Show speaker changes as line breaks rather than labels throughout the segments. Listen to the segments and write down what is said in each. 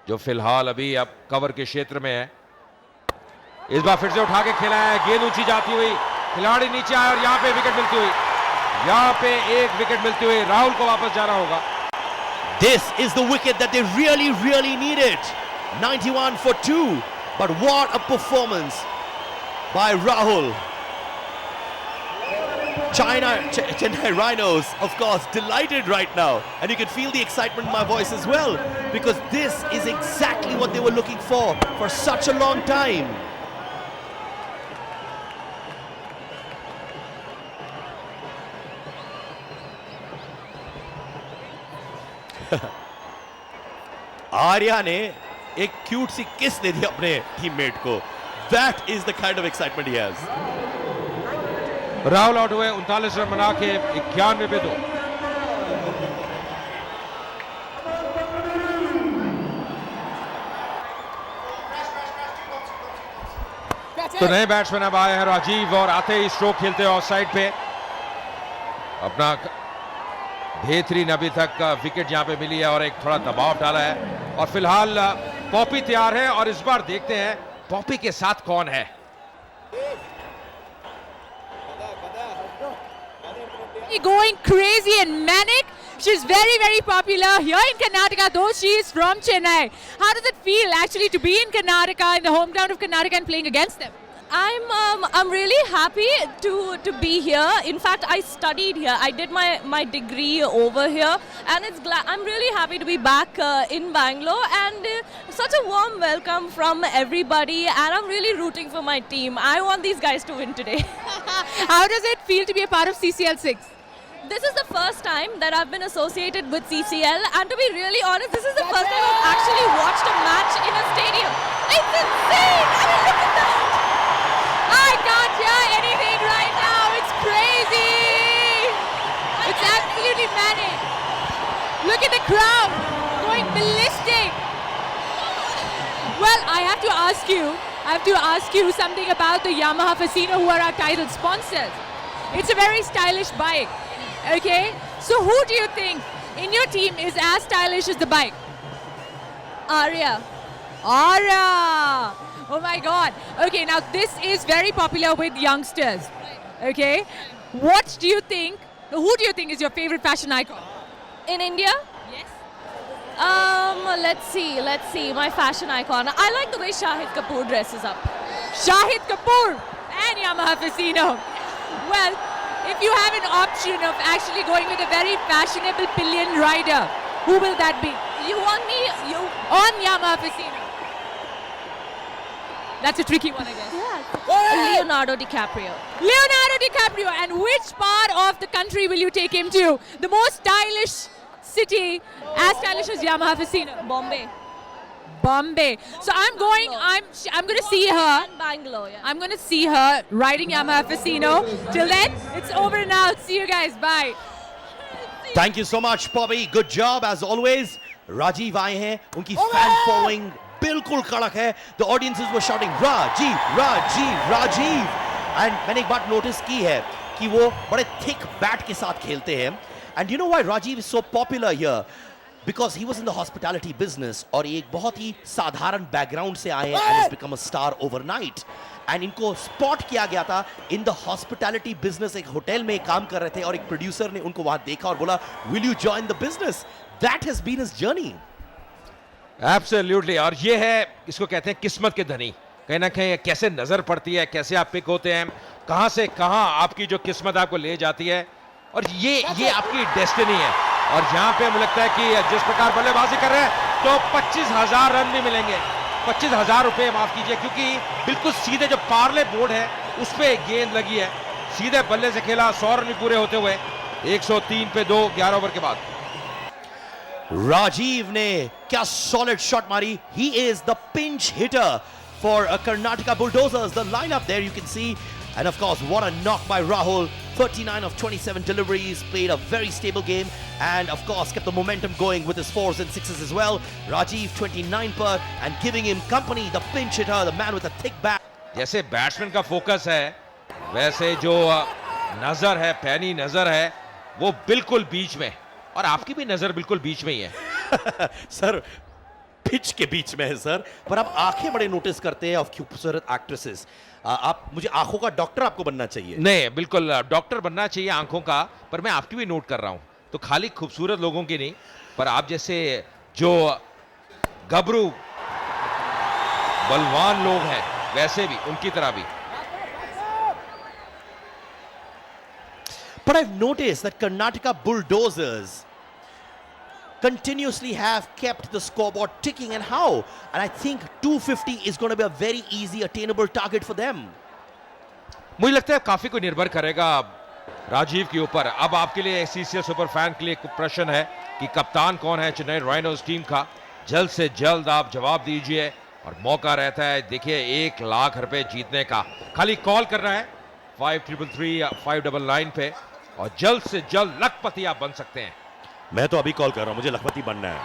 जो फिलहाल अभी अब कवर के क्षेत्र में है। इस बार फिर से उठा के खेला है, गेंद ऊंची जाती हुई, खिलाड़ी नीचे आया और यहां पे विकेट मिलती हुई, यहां पे एक विकेट मिलती हुई राहुल को वापस जाना होगा।
This is the wicket that they really needed. 91 for 2. But what a performance by Rahul. Chennai Rhinos, of course, delighted right now. And you can feel the excitement in my voice as well. Because this is exactly what they were looking for such a long time. Arya ने एक cute सी किस दे दी अपने teammate को। That is the kind of excitement he has.
Rahul out हुए 39 run बना के 91 पे 2। तो नए बैट्समैन अब आए हैं राजीव, और आते ही स्ट्रोक खेलते हैं ऑफ साइड पे। अपना बेहतरीन अभी तक विकेट यहां पे मिली है और एक थोड़ा दबाव डाला है। और फिलहाल पॉपी तैयार है और इस बार देखते हैं पॉपी के साथ कौन है।
Going crazy and manic. She's very popular here in Karnataka, though she is from Chennai. How does it feel actually to be in Karnataka, in the hometown of Karnataka, and playing against them?
I'm really happy to be here. In fact, I studied here. I did my degree over here, and I'm really happy to be back in Bangalore, and such a warm welcome from everybody. And I'm really rooting for my team. I want these guys to win today.
How does it feel to be a part of CCL 6?
This is the first time that I've been associated with CCL, and to be really honest, this is the first time I've actually watched a match in a stadium. It's insane! I mean, look at that!
I can't hear anything right now. It's crazy. It's absolutely manic. Look at the crowd going ballistic. Well, I have to ask you something about the Yamaha Fasino, who are our title sponsors. It's a very stylish bike. Okay, so who do you think in your team is as stylish as the bike?
Arya.
Oh my God. Okay, now this is very popular with youngsters. Okay, what do you think? Who do you think is your favorite fashion icon?
In India?
Yes.
Let's see. My fashion icon. I like the way Shahid Kapoor dresses up.
Shahid Kapoor and Yamaha Fasino. Well, if you have an option of actually going with a very fashionable pillion rider, who will that be?
You want me?
On Yamaha Fasino. That's a tricky one, I guess.
Yeah. Leonardo DiCaprio.
Leonardo DiCaprio. And which part of the country will you take him to? The most stylish city, as stylish as Yamaha Fasino. Bombay. So I'm going to see her.
And Bangalore, yeah.
I'm going to see her riding Yamaha Fasino. Till then, it's over and out. See you guys. Bye.
Thank you so much, Poppy. Good job as always. Rajiv आए हैं, उनकी fan following बिल्कुल कड़क है. The audiences were shouting Rajiv. And मैंने एक बात notice की है कि वो बड़े thick bat के साथ खेलते हैं. And you know why Rajiv is so popular here? Because he was in the hospitality business और ये एक बहुत ही साधारण background से आए हैं and has become a star overnight. And इनको spot किया गया था in the hospitality business. एक होटल में काम कर रहे थे और एक producer ने उनको वहां देखा और बोला, will you join the business? That has been his journey.
Absolutely. और ये है, इसको कहते हैं किस्मत के धनी। कहीं ना कहीं कैसे नजर पड़ती है, कैसे आप पिक होते हैं, कहां से कहां आपकी जो किस्मत आपको ले जाती है, और ये आपकी डेस्टिनी है। और यहाँ पे मुझे लगता है कि जिस प्रकार बल्लेबाजी कर रहे हैं तो 25,000 रन भी मिलेंगे, 25,000 रुपए माफ कीजिए, क्योंकि बिल्कुल सीधे जो पार्ले बोर्ड है उस पे गेंद लगी है, सीधे बल्ले से खेला। 100 रन पूरे होते हुए 103 पे 2 11 ओवर के बाद।
राजीव ने क्या solid shot मारी. He is the pinch hitter for Karnataka Bulldozers. The lineup there you can see. And of course, what a knock by Rahul. 39 of 27 deliveries, played a very stable game, and of course kept the momentum going with his 4s and 6s as well. Rajiv 29 per and giving him company, the pinch hitter, the man with a thick bat.
जैसे batsman का focus है, वैसे जो नजर है, पैनी नजर है, वो बिल्कुल बीच में, और आपकी भी नजर बिल्कुल बीच में ही है.
सर, पिच के बीच में है सर, पर आप आंखें बड़े नोटिस करते हैं ऑफ खूबसूरत एक्ट्रेसेस। आप मुझे आंखों का डॉक्टर आपको बनना चाहिए।
नहीं, बिल्कुल डॉक्टर बनना चाहिए आंखों का, पर मैं आपकी भी नोट कर रहा हूं, तो खाली खूबसूरत लोगों की नहीं, पर आप जैसे जो गबरू बलवान लोग हैं वैसे भी, उनकी तरह भी।
But I've noticed that Karnataka Bulldozers continuously have kept the scoreboard ticking, and how? And I think 250 is going to be a very easy attainable target for them.
मुझे लगता है काफी को निर्भर करेगा राजीव के ऊपर। अब आपके लिए सीसीएल सुपर फैन के लिए एक प्रश्न है कि कप्तान कौन है चेन्नई राइनोज टीम का। जल्द से जल्द आप जवाब दीजिए और मौका रहता है, देखिए 1 लाख रुपए जीतने का। खाली कॉल करना है 5333 या 599 पे और जल्द से जल्द लखपति आप बन सकते हैं।
मैं तो अभी कॉल कर रहा हूं, मुझे लखपति बनना है।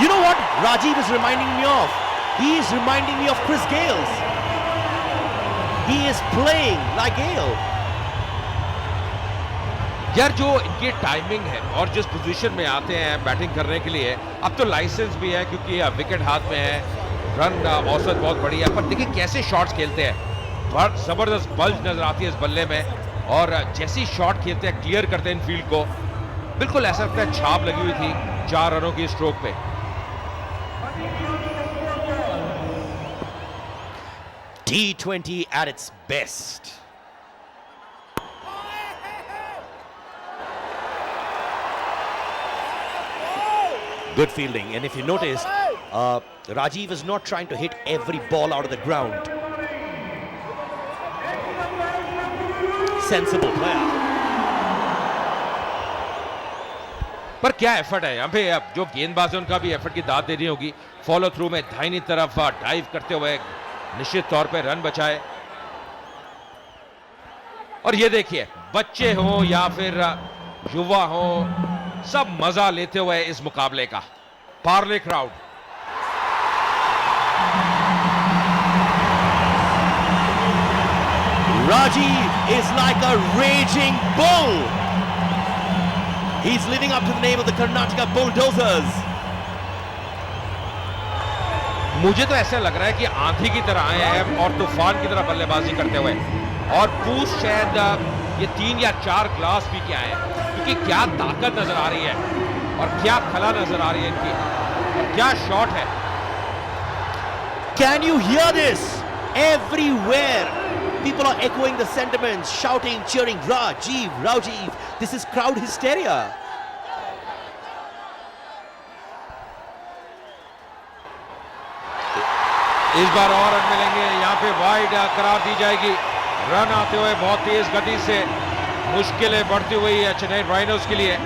You know what Rajiv is reminding me of? He is reminding me of Chris Gales. He is playing like Gale.
यार जो इनकी टाइमिंग है और जिस पोजीशन में आते हैं बैटिंग करने के लिए, अब तो लाइसेंस भी है क्योंकि विकेट हाथ में है, रन औसत बहुत बड़ी है, पर देखिए कैसे शॉट्स खेलते हैं। बहुत जबरदस्त बल्ज नजर आती है इस बल्ले में, और जैसी शॉट खेलते हैं क्लियर करते हैं इन फील्ड को, बिल्कुल ऐसा लगता है छाप लगी हुई थी 4 रनों की स्ट्रोक पे।
T20 at its best. Good fielding, and if you notice, Rajiv is not trying to hit every ball out of the ground. Sensible player.
पर क्या एफर्ट है यहाँ पे, अब जो गेंदबाज है उनका भी एफर्ट की दाद देनी होगी। फॉलो थ्रू में दाहिनी तरफ डाइव करते हुए निश्चित तौर पे रन बचाए। और ये देखिए बच्चे हो या फिर युवा हो, सब मजा लेते हुए इस मुकाबले का। Parle crowd.
Rajiv is like a raging bull. He's living up to the name of the Karnataka Bulldozers.
मुझे तो ऐसा लग रहा है कि आंधी की तरह आए हैं और तूफान की तरह बल्लेबाजी करते हुए, और पूछ शायद ये 3 या 4 ग्लास पी के आए हैं, क्योंकि क्या ताकत नजर आ रही है और क्या खला नजर आ रही है इनकी, और क्या शॉट है।
Can you hear this? Everywhere people are echoing the sentiments, shouting, cheering, Rajiv, Rajiv. This is crowd hysteria.
इस बार और रन मिलेंगे, यहाँ पे वाइड करार दी जाएगी। रन आते हुए बहुत तेज गति से, मुश्किलें बढ़ती हुई है चेन्नई राइनोज के लिए।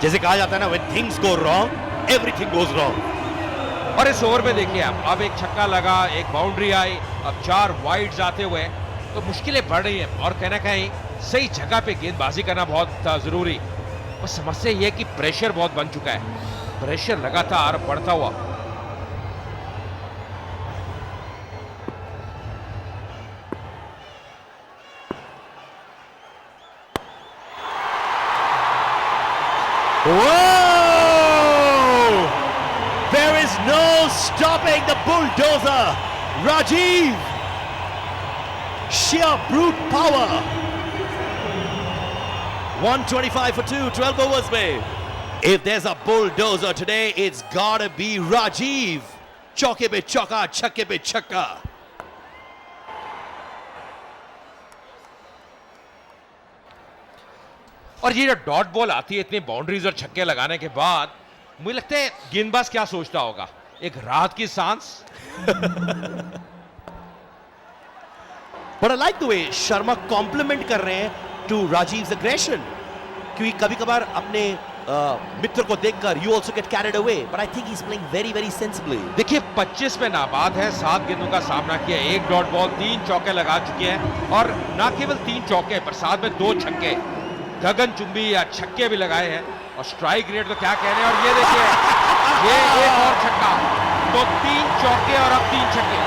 जैसे कहा जाता है ना, when things go wrong, everything goes wrong.
और इस ओवर में देखिए आप, अब एक छक्का लगा, एक बाउंड्री आई, अब 4 वाइड्स आते हुए, तो मुश्किलें बढ़ रही हैं और कहीं ना कहीं सही जगह पे गेंदबाजी करना बहुत जरूरी। बस समस्या ये है कि प्रेशर बहुत बन चुका है, प्रेशर लगातार बढ़ता हुआ।
Whoa! There is no stopping the bulldozer. Rajiv, sheer brute power. 125 for 2, 12 overs में. If there's a bulldozer today, it's gotta be Rajiv. Chauke pe chauka, chhakke pe chhakka.
और ये जो डॉट बॉल आती है इतनी बाउंड्रीज और छक्के लगाने के बाद, मुझे लगता है गेंदबाज क्या सोचता होगा, एक राहत की सांस।
But I like the way Sharma compliment कर रहे हैं to Rajiv's aggression, क्योंकि कभी कभार अपने मित्र को देखकर you also get carried away, but I think he's playing very very sensibly.
देखिए 25 में नाबाद है, 7 गेंदों का सामना किया, 1 डॉट बॉल, 3 चौके लगा चुके हैं, और ना केवल 3 चौके पर साथ में 2 छक्के, गगन चुंबी या छक्के भी लगाए हैं, और स्ट्राइक रेट तो क्या कहने। और ये देखिए ये एक और छक्का, तो 3 चौके और अब 3 छक्के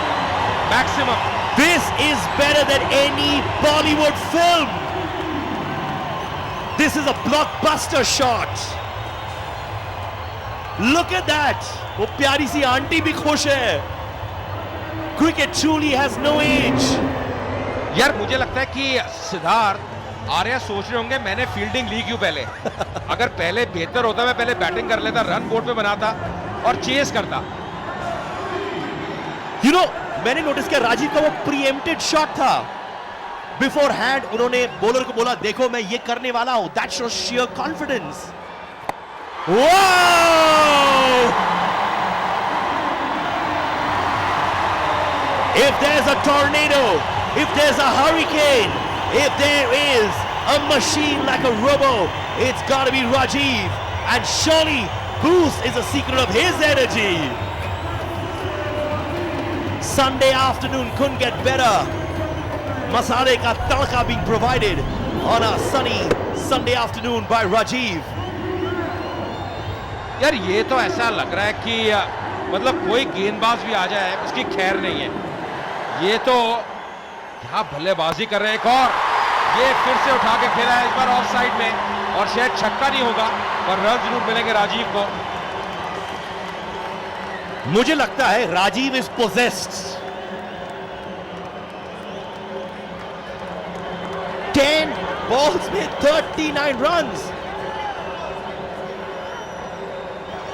maximum.
This is better than any Bollywood film. This is a blockbuster shot. Look at that! वो प्यारी सी आंटी भी खुश है. Cricket truly has no age.
यार मुझे लगता है कि सिद्धार्थ आर्या सोच रहे होंगे मैंने फील्डिंग ली क्यों पहले. अगर पहले बेहतर होता मैं पहले बैटिंग कर लेता, रन बोर्ड पे बनाता और चेस करता.
You know, मैंने नोटिस किया राजीव का वो प्रीएम्प्टेड शॉट था. बिफोर हैंड उन्होंने बॉलर को बोला देखो मैं ये करने वाला हूं. That shows sheer confidence. Wow! If there's a tornado, if there's a hurricane, if there is a machine like a robo, it's gotta be Rajiv. And surely boost is a secret of his energy. Sunday afternoon couldn't get better. Masale ka tadka being provided on a sunny Sunday afternoon by Rajiv.
यार ये तो ऐसा लग रहा है कि मतलब कोई गेंदबाज भी आ जाए उसकी खैर नहीं है. ये तो क्या बल्लेबाजी कर रहे हैं. एक और ये फिर से उठा के खेला है इस बार ऑफ साइड में और शायद छक्का नहीं होगा पर रन जरूर मिलेंगे राजीव को.
मुझे लगता है Rajiv is poised. 10 balls with 39 runs.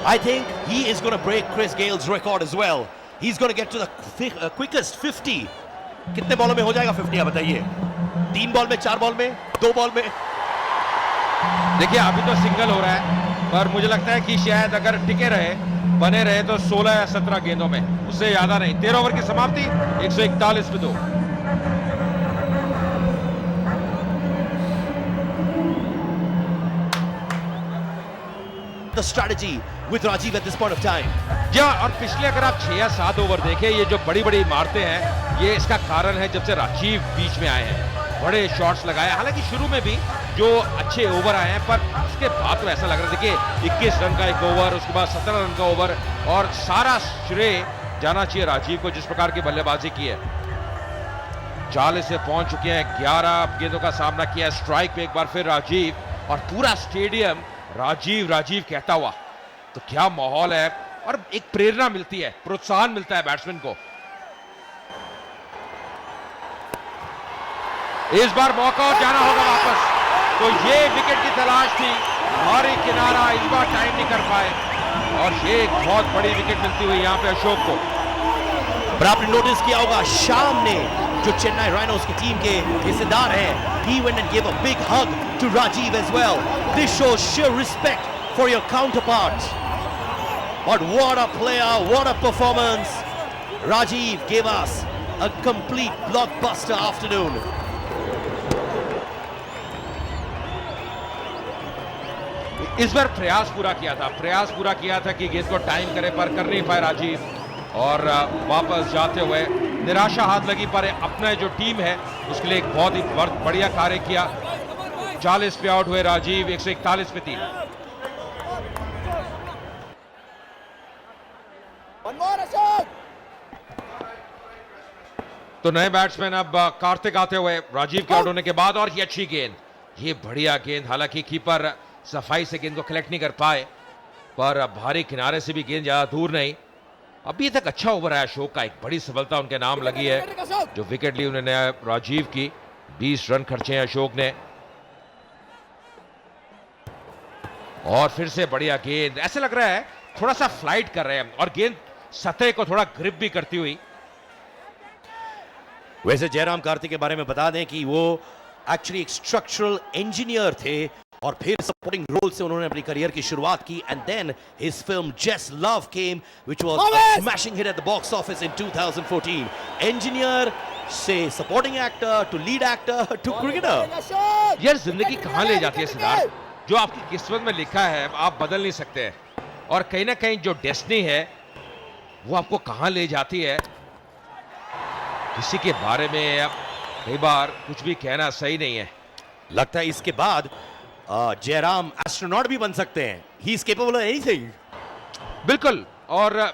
I think he is going to break Chris Gale's record as well. He's going to get to the quickest 50. कितने बॉलों में हो जाएगा 50 आप बताइए. 3 बॉल में, 4 बॉल में, 2 बॉल में.
देखिए अभी तो सिंगल हो रहा है पर मुझे लगता है कि शायद अगर टिके रहे बने रहे तो 16 या 17 गेंदों में, उससे ज्यादा नहीं. 13 ओवर की समाप्ति 141 पे 2.
The strategy with Rajiv at this point of time.
या और पिछले अगर आप 6 या 7 ओवर देखें ये जो बड़ी बड़ी इमारतें हैं ये इसका कारण है जब से राजीव बीच में आए हैं. बड़े शॉट्स लगाए. हालांकि शुरू में भी जो अच्छे ओवर आए हैं पर उसके बाद तो ऐसा लग रहा था कि 21 रन का एक ओवर, उसके बाद 17 रन का ओवर और सारा श्रेय जाना चाहिए राजीव को जिस प्रकार की बल्लेबाजी की है. 40 से पहुंच चुके हैं. 11 गेंदों का सामना किया. स्ट्राइक पे एक बार फिर राजीव और पूरा स्टेडियम राजीव राजीव कहता हुआ. तो क्या माहौल है और एक प्रेरणा मिलती है, प्रोत्साहन मिलता है बैट्समैन को. इस बार मौका और जाना होगा वापस. तो ये विकेट की तलाश थी. भारी किनारा इस बार टाइम नहीं कर पाए और ये एक बहुत बड़ी विकेट मिलती हुई यहां पे अशोक को.
पर आपने नोटिस किया होगा शाम ने जो चेन्नई राइनोज की टीम के हिस्सेदार हैं, he went and gave a big hug to Rajiv as well. This shows sheer respect for your counterpart. But what a player, what a performance. Rajiv gave us a complete blockbuster afternoon.
इस बार प्रयास पूरा किया था कि गेंद को time करे पर कर नहीं पाए राजीव और वापस जाते हुए निराशा हाथ लगी. पर अपना जो टीम है उसके लिए एक बहुत ही बढ़िया कार्य किया. 40 पे आउट हुए राजीव. 141 पे 3. तो नए बैट्समैन अब कार्तिक आते हुए राजीव के आउट होने के बाद. और ये अच्छी गेंद, ये बढ़िया गेंद. हालांकि कीपर सफाई से गेंद को कलेक्ट नहीं कर पाए पर भारी किनारे से भी गेंद ज्यादा दूर नहीं. अभी तक अच्छा ओवर है अशोक का. एक बड़ी सफलता उनके नाम लगी है जो विकेट ली उन्होंने राजीव की. 20 रन खर्चे हैं अशोक ने और फिर से बढ़िया गेंद. ऐसे लग रहा है थोड़ा सा फ्लाइट कर रहे हैं और गेंद सतह को थोड़ा ग्रिप भी करती हुई.
वैसे जयराम कार्तिक के बारे में बता दें कि वो एक्चुअली एक स्ट्रक्चरल इंजीनियर थे और फिर सपोर्टिंग रोल से उन्होंने अपनी करियर की शुरुआत की. And then his film just love came which was a smashing hit at the box office in 2014. Engineer से supporting actor to lead actor to cricketer.
यार जिंदगी कहां ले जाती है सिद्धार्थ. जो आपकी किस्मत में लिखा है आप बदल नहीं सकते और कहीं ना कहीं जो डेस्टिनी है वो आपको कहां ले जाती है किसी के बारे में कई बार कुछ भी कहना सही नहीं है.
लगता है इसके बाद जयराम एस्ट्रोनॉट भी बन सकते हैं. He is capable of anything.
बिल्कुल. और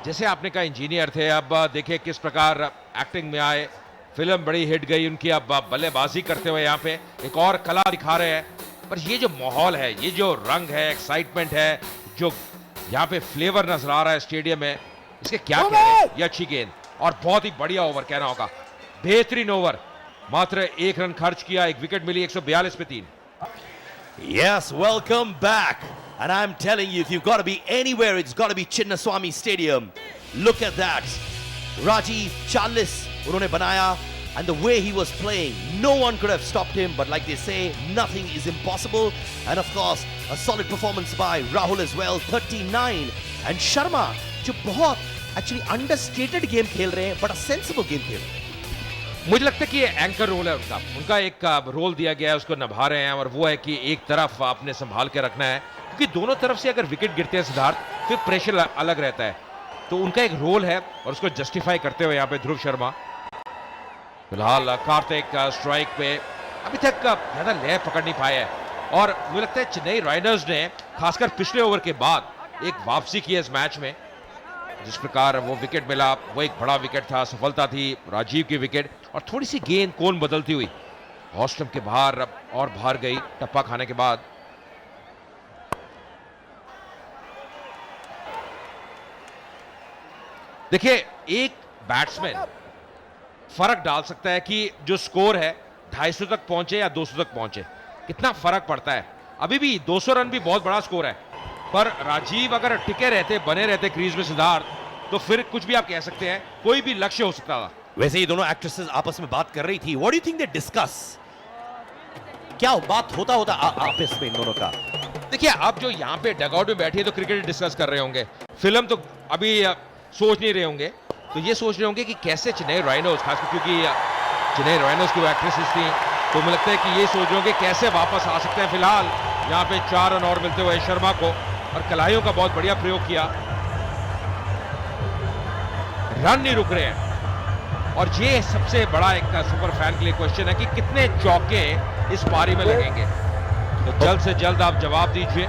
जैसे आपने कहा इंजीनियर थे, अब देखिए किस प्रकार एक्टिंग में आए. फिल्म बड़ी हिट गई उनकी. अब बल्लेबाजी करते हुए यहाँ पे एक और कला दिखा रहे हैं. पर ये जो माहौल है, ये जो रंग है, एक्साइटमेंट है, जो यहाँ पे फ्लेवर नजर आ रहा है स्टेडियम में, इसके क्या कह रहे हैं। ये अच्छी गेंद और बहुत ही बढ़िया ओवर कहना होगा, बेहतरीन ओवर। मात्र 1 रन खर्च किया, 1 विकेट मिली, 142 पे 3।
Yes, welcome back. And I'm telling you, if you've got to be anywhere, it's got to be Chinnaswamy Stadium. Look at that. Rajiv 40 उन्होंने बनाया, and the way he was playing, no one could have stopped him. But like they say, nothing is impossible. And of course, a solid performance by Rahul as well, 39. And Sharma, जो बहुत actually understated game खेल रहे हैं, but a sensible game खेल रहे हैं.
मुझे लगता है कि ये एंकर रोल है उनका एक रोल दिया गया है, उसको निभा रहे हैं, और वो है कि एक तरफ आपने संभाल के रखना है, क्योंकि दोनों तरफ से अगर विकेट गिरते हैं सिद्धार्थ, फिर प्रेशर अलग रहता है। तो उनका एक रोल है और उसको जस्टिफाई करते हुए यहाँ पे ध्रुव शर्मा। फिलहाल कार्तिक स्ट्राइक पे अभी तक ज्यादा लय पकड़ नहीं पाए हैं, और मुझे लगता है चेन्नई राइडर्स ने खासकर पिछले ओवर के बाद एक वापसी की है इस मैच में। जिस प्रकार वो विकेट मिला, वो एक बड़ा विकेट था, सफलता थी राजीव की विकेट, और थोड़ी सी गेंद कोन बदलती हुई ऑस्टम के बाहर और बाहर गई टप्पा खाने के बाद। देखिए, एक बैट्समैन फर्क डाल सकता है कि जो स्कोर है 250 तक पहुंचे या 200 तक पहुंचे, कितना फर्क पड़ता है। अभी भी 200 रन भी बहुत बड़ा स्कोर है, पर राजीव अगर टिके रहते, बने रहते क्रीज में सिद्धार्थ, तो फिर कुछ भी आप कह सकते हैं, कोई भी लक्ष्य हो सकता था।
वैसे ये दोनों एक्ट्रेसेस आपस में बात कर रही थी। What do you think they discuss? क्या बात होता आपस में इन दोनों का?
देखिए, आप जो यहाँ पे डगआउट में बैठे तो क्रिकेट डिस्कस कर रहे होंगे, फिल्म तो अभी सोच नहीं रहे होंगे, तो ये सोच रहे होंगे कि कैसे चेन्नई राइनोज, खासकर क्योंकि चेन्नई राइनोज की वो एक्ट्रेसेस थी, तो मुझे लगता है कि ये सोच रहे होंगे कैसे वापस आ सकते हैं। फिलहाल यहाँ पे 4 रन और मिलते हुए शर्मा को, और कलाइयों का बहुत बढ़िया प्रयोग किया, रन नहीं रुक रहे हैं। और ये सबसे बड़ा एक सुपर फैन के लिए क्वेश्चन है कि कितने चौके इस पारी में लगेंगे, तो जल्द से जल्द आप जवाब दीजिए।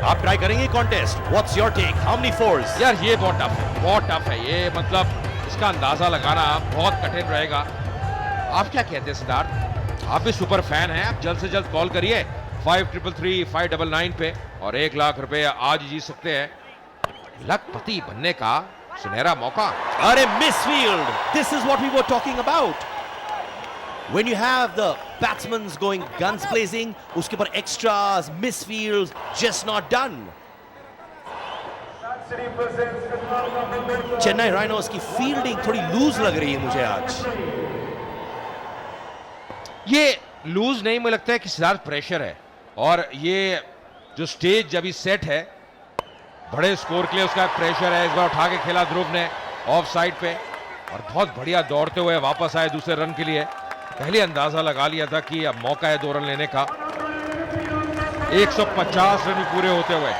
आप ट्राई करेंगे contest? What's your take? How many fours?
यार ये बहुत टफ है, बहुत टफ है ये, मतलब इसका अंदाजा लगाना बहुत कठिन रहेगा। आप क्या कहते हैं सिद्धार्थ? आप भी सुपर फैन हैं, आप जल्द से जल्द कॉल करिए 5333 599 पे, और 1 लाख रुपए आज जीत सकते हैं। लखपति बनने का सुनहरा मौका।
अरे misfield, this is what we were talking about. When you have the batsmen going guns blazing, उसके ऊपर extras, misfields, just not done. Chennai rhinos की फील्डिंग थोड़ी लूज लग रही है मुझे आज।
ये लूज नहीं, मुझे लगता है कि सिद्धार्थ प्रेशर है, और ये जो स्टेज अभी सेट है बड़े स्कोर के लिए, उसका प्रेशर है। इस बार उठा के खेला ध्रुव ने ऑफ साइड पे, और बहुत बढ़िया दौड़ते हुए वापस आए दूसरे रन के लिए। पहले अंदाजा लगा लिया था कि अब मौका है 2 रन लेने का। 150 रन पूरे होते हुए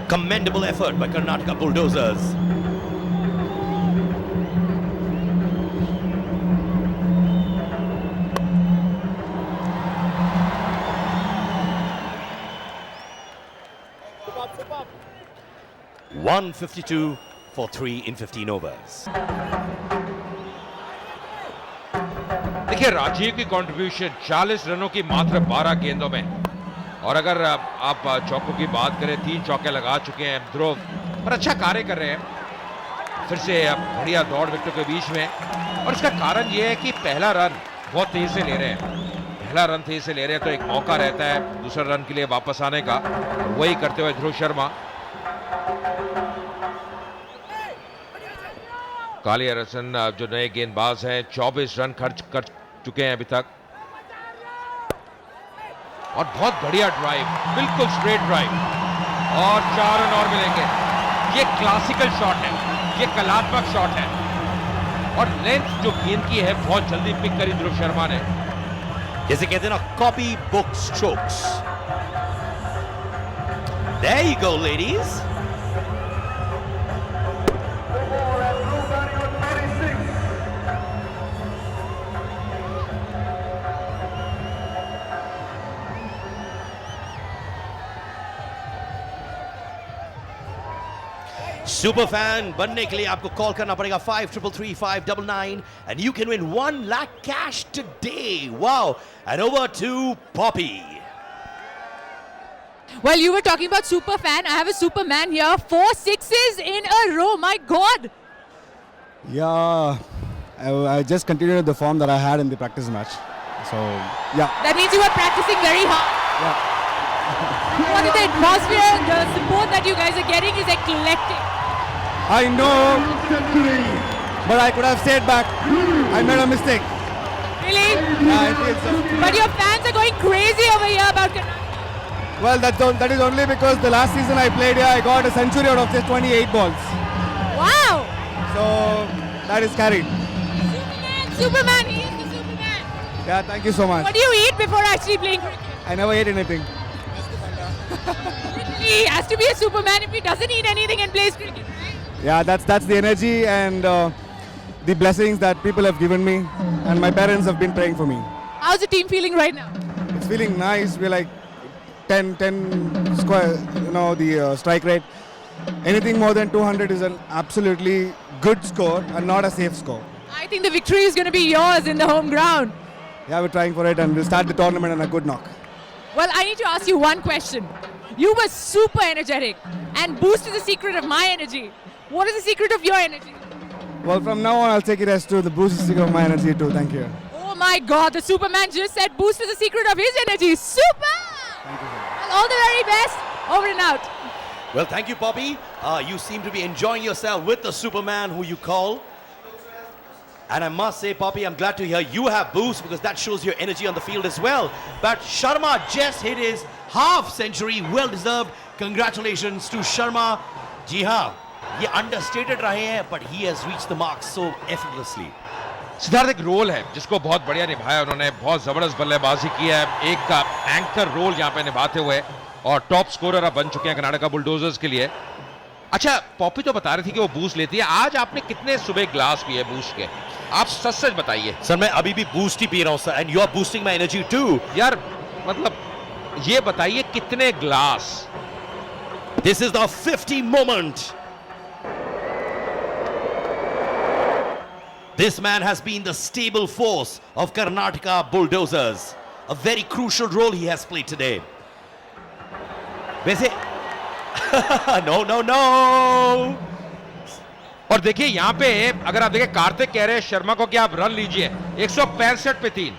Commendable effort by Karnataka Bulldozers. $152 for 3 in 15 overs.
देखिए, राजीव की कंट्रीब्यूशन 40 रनों की मात्र 12 गेंदों में, और अगर आप चौकों की बात करें, 3 चौके लगा चुके हैं ध्रुव, पर अच्छा कार्य कर रहे हैं। फिर से बढ़िया दौड़ विकेटों के बीच में, और इसका कारण यह है कि पहला रन बहुत तेज से ले रहे हैं। पहला रन तेज से ले रहे हैं तो एक मौका रहता है दूसरे रन के लिए वापस आने का, वही करते हुए ध्रुव शर्मा। कालियारसन जो नए गेंदबाज हैं 24 रन खर्च कर चुके हैं अभी तक, और बहुत बढ़िया ड्राइव, बिल्कुल स्ट्रेट ड्राइव, और 4 रन और मिलेंगे। ये क्लासिकल शॉट है, ये कलात्मक शॉट है, और लेंथ जो गेंद की है बहुत जल्दी पिक करी ध्रुव शर्मा ने।
जैसे कहते हैं ना, copy book strokes. There you go, ladies. Super fan बनने के लिए आपको कॉल करना पड़ेगा 5333-599 and you can win 1 lakh cash today. Wow. And over to Poppy.
Well, you were talking about super fan. I have a Superman here. 4 sixes in a row. My God.
Yeah, I just continued the form that I had in the practice match. So, yeah.
That means you were practicing very hard.
Yeah.
What is the atmosphere? The support that you guys are getting is eclectic.
I know, but I could have stayed back. I made a mistake.
Really?
Yeah, I feel so.
But your fans are going crazy over here about Karnataka.
Well, that is only because the last season I played here, I got a century out of just 28 balls.
Wow!
So, that is carried.
Superman, he is the Superman.
Yeah, thank you so much.
What do you eat before actually playing cricket?
I never ate anything.
Literally, he has to be a Superman if he doesn't eat anything and plays cricket, right?
Yeah, that's the energy and the blessings that people have given me, and my parents have been praying for me.
How's the team feeling right now?
It's feeling nice. We're like 10 square, the strike rate. Anything more than 200 is an absolutely good score and not a safe score.
I think the victory is going to be yours in the home ground.
Yeah, we're trying for it and we'll start the tournament on a good knock.
Well, I need to ask you one question. You were super energetic, and boost is the secret of my energy. What is the secret of your energy?
Well, from now on, I'll take it as to the boost is the secret of my energy too. Thank you.
Oh my God, the Superman just said boost is the secret of his energy. Super!
Thank you, sir.
Well, all the very best. Over and out.
Well, thank you, Poppy. You seem to be enjoying yourself with the Superman who you call. And I must say, Poppy, I'm glad to hear you have boost because that shows your energy on the field as well. But Sharma just hit his half century. Well deserved. Congratulations to Sharma. जी हाँ, ये understated रहे हैं, but he has reached the mark so effortlessly.
Siddharth एक role है जिसको बहुत बढ़िया निभाया उन्होंने, बहुत जबरदस्त बल्लेबाजी की है, एक का एंकर रोल यहाँ पे निभाते हुए और टॉप स्कोरर अब बन चुके हैं कर्नाटका बुलडोजर्स के लिए. अच्छा, पॉपी तो बता रही थी कि वो बूस्ट लेती है. आज आपने कितने सुबह ग्लास पिए बूस्ट के? आप सच सच बताइए.
सर, मैं अभी भी बूस्ट ही पी रहा हूँ sir, and you are boosting my energy too.
यार मतलब ये बताइए कितने glass?
This is the 50 moment. This man has been the stable force of Karnataka Bulldozers. A very crucial role he has played today. वैसे no.
और देखिए यहाँ पे अगर आप देखिए कार्तिक कह रहे हैं शर्मा को कि आप रन लीजिए 165 पे 3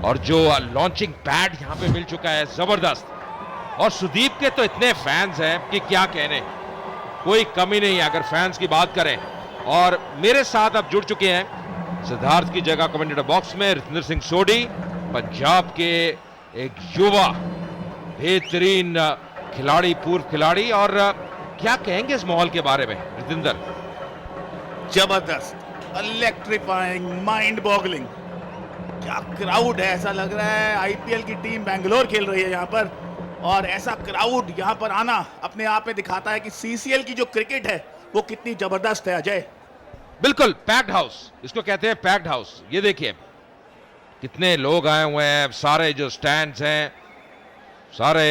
और जो लॉन्चिंग पैड यहाँ पे मिल चुका है जबरदस्त. और सुदीप के तो इतने फैंस हैं कि क्या कहने, कोई कमी नहीं है अगर फैंस की बात करें. और मेरे साथ अब जुड़ चुके हैं सिद्धार्थ की जगह कमेंटेटर बॉक्स में रितेंद्र सिंह सोडी, पंजाब के एक युवा बेहतरीन खिलाड़ी, पूर्व खिलाड़ी. और क्या कहेंगे इस माहौल के बारे में रितेंद्र?
जबरदस्त, इलेक्ट्रीफाइंग, माइंड बॉगलिंग. क्या क्राउड है, ऐसा लग रहा है आईपीएल की टीम बेंगलोर खेल रही है यहाँ पर. और ऐसा क्राउड यहाँ पर आना अपने आप में दिखाता है कि सीसीएल की जो क्रिकेट है वो कितनी जबरदस्त है. अजय,
बिल्कुल पैक्ड हाउस, इसको कहते हैं पैक्ड हाउस. ये देखिए कितने लोग आए हुए हैं, सारे जो स्टैंड्स हैं सारे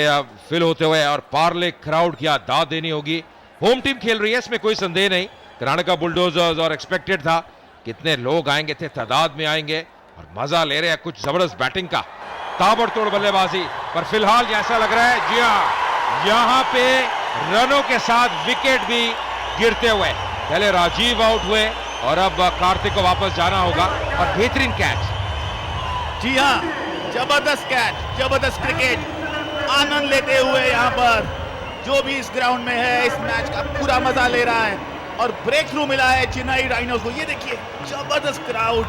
फिल होते हुए. और पार्ले क्राउड की दाद देनी होगी. होम टीम खेल रही है, इसमें कोई संदेह नहीं. कर्नाटका बुलडोजर्स और एक्सपेक्टेड था कितने लोग आएंगे थे, तादाद में आएंगे और मजा ले रहे हैं कुछ जबरदस्त बैटिंग का, ताबड़तोड़ बल्लेबाजी. पर फिलहाल ऐसा लग रहा है, जी हाँ, यहाँ पे रनों के साथ विकेट भी गिरते हुए. पहले राजीव आउट हुए और अब कार्तिक को वापस जाना होगा. और बेहतरीन कैच.
जी हाँ, जबरदस्त कैच, जबरदस्त क्रिकेट, आनंद लेते हुए यहाँ पर जो भी इस ग्राउंड में है इस मैच का पूरा मजा ले रहा है. और ब्रेक थ्रू मिला है चेन्नई राइनोज को. ये देखिए जबरदस्त क्राउड,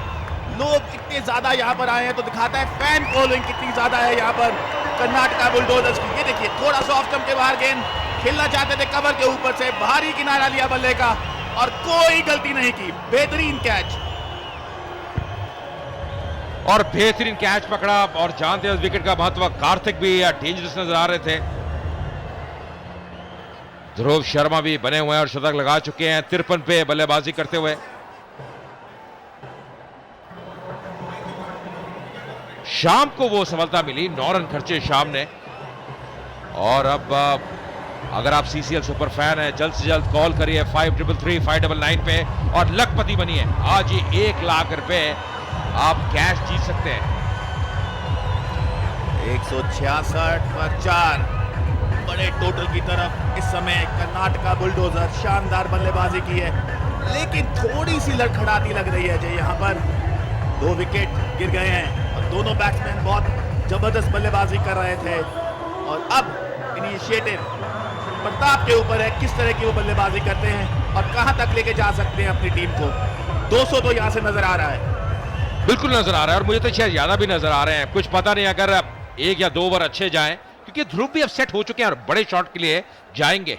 लोग कितने ज्यादा यहाँ पर आए हैं तो दिखाता है फैन फॉलोइंग कितनी ज्यादा है यहाँ पर कर्नाटका बुलडोजर्स की. ये देखिए थोड़ा सा ऑफ स्टंप के बाहर गेंद खेलना चाहते थे, कवर के ऊपर से भारी किनारा लिया बल्ले का और कोई गलती नहीं की. बेहतरीन कैच
और बेहतरीन कैच पकड़ा. और जानते हैं उस विकेट का महत्व. कार्तिक भी डेंजरस नजर आ रहे थे. ध्रुव शर्मा भी बने हुए हैं और शतक लगा चुके हैं 53 पे बल्लेबाजी करते हुए. शाम को वो सफलता मिली, 9 रन खर्चे शाम ने. और अब अगर आप सीसीएल सुपर फैन है, जल्द से जल्द कॉल करिए 5333-599 पे और लखपति बनिए। आज ही 1 लाख रुपए आप कैश जीत सकते हैं।
166 पर 4 बड़े टोटल की तरफ इस समय कर्नाटका बुलडोजर शानदार बल्लेबाजी की है, लेकिन थोड़ी सी लड़खड़ाती लग रही है। यहाँ पर 2 विकेट गिर गए हैं और दोनों बैट्समैन बहुत जबरदस्त बल्लेबाजी कर रहे थे। और अब इनिशिएटिव प्रताप के ऊपर है, किस तरह की वो बल्लेबाजी करते हैं और कहां तक लेके जा सकते हैं अपनी टीम को। 200 तो यहां से नजर आ रहा है,
बिल्कुल नजर आ रहा है और मुझे तो शायद ज्यादा भी नजर आ रहे हैं। कुछ पता नहीं अगर 1 या 2 ओवर अच्छे जाएं, क्योंकि ध्रुव भी अब सेट हो चुके हैं और बड़े शॉट के लिए जाएंगे।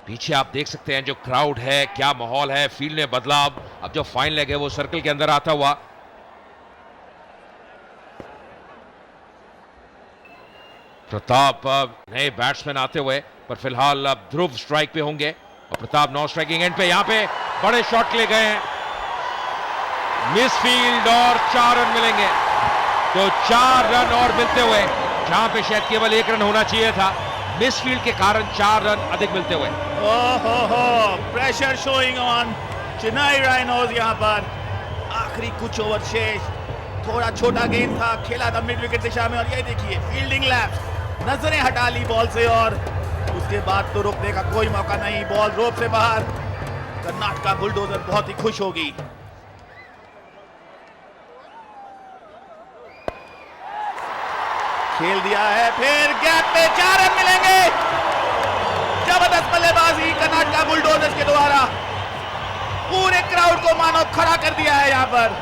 पीछे आप देख सकते हैं जो क्राउड है, क्या माहौल है, फील्ड में बदलाव। अब जो फाइन लेग है वो सर्कल के अंदर आता हुआ। प्रताप नए बैट्समैन आते हुए, पर फिलहाल अब ध्रुव स्ट्राइक पे होंगे और प्रताप नॉन स्ट्राइकिंग एंड पे यहां पे बड़े शॉट ले गए हैं, मिस फील्ड और 4 रन मिलेंगे। तो 4 रन और मिलते हुए, जहां पे शायद केवल 1 रन होना चाहिए था, मिस फील्ड के कारण 4 रन अधिक मिलते हुए।
ओहो, pressure showing on Chennai rhinos. यहां पर आखिरी कुछ ओवर शेष, थोड़ा छोटा गेंद था, खेला था मिड विकेट दिशा में और ये देखिए फील्डिंग लैप्स, नजरें हटा ली बॉल से और उसके बाद तो रुकने का कोई मौका नहीं, बॉल रोप से बाहर। कर्नाटका बुलडोजर बहुत ही खुश होगी। खेल दिया है, फिर गैप पे 4 रन मिलेंगे। जबरदस्त बल्लेबाजी कर्नाटका बुलडोजर्स के द्वारा, पूरे क्राउड को मानो खड़ा कर दिया है। यहां पर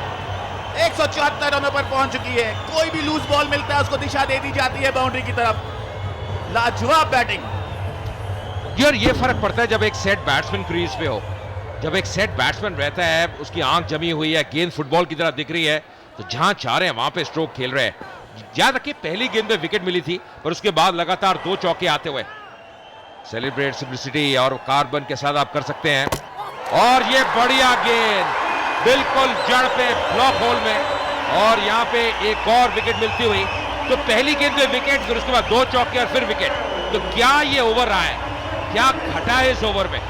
174 रनों पर पहुंच चुकी है। कोई भी लूज बॉल मिलता है उसको दिशा दे दी जाती है बाउंड्री की तरफ। लाजवाब बैटिंग।
यार ये फर्क पड़ता है जब एक सेट बैट्समैन क्रीज पे हो। जब एक सेट बैट्समैन रहता है, उसकी आंख जमी हुई है, गेंद फुटबॉल की तरह दिख रही है, तो जहां चाह रहे हैं वहां पे स्ट्रोक खेल रहे हैं। याद रखिए पहली गेंद में विकेट मिली थी, पर उसके बाद लगातार 2 चौके आते हुए। सेलिब्रेट सिंप्लिसिटी और कार्बन के साथ आप कर सकते हैं। और ये बढ़िया गेंद बिल्कुल जड़ पे ब्लॉक होल में, और यहां पे एक और विकेट मिलती हुई। तो पहली गेंद में विकेट, फिर उसके बाद 2 चौके और फिर विकेट। तो क्या ये ओवर रहा है, क्या घटा है इस ओवर में?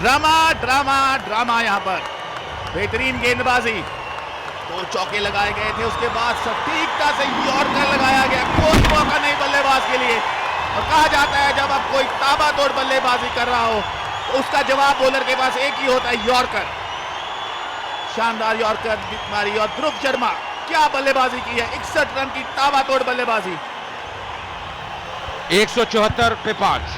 Drama drama drama. यहां पर बेहतरीन गेंदबाजी, 2 चौके लगाए गए थे, उसके बाद सटीकता से यॉर्कर लगाया गया, कोई मौका नहीं बल्लेबाज के लिए। और कहा जाता है जब अब कोई ताबड़तोड़ बल्लेबाजी कर रहा हो तो उसका जवाब बॉलर के पास एक ही होता है, यॉर्कर। शानदार यॉर्कर मारी और ध्रुव शर्मा क्या बल्लेबाजी की है, 61 रन की ताबड़तोड़ बल्लेबाजी।
174 पे 5।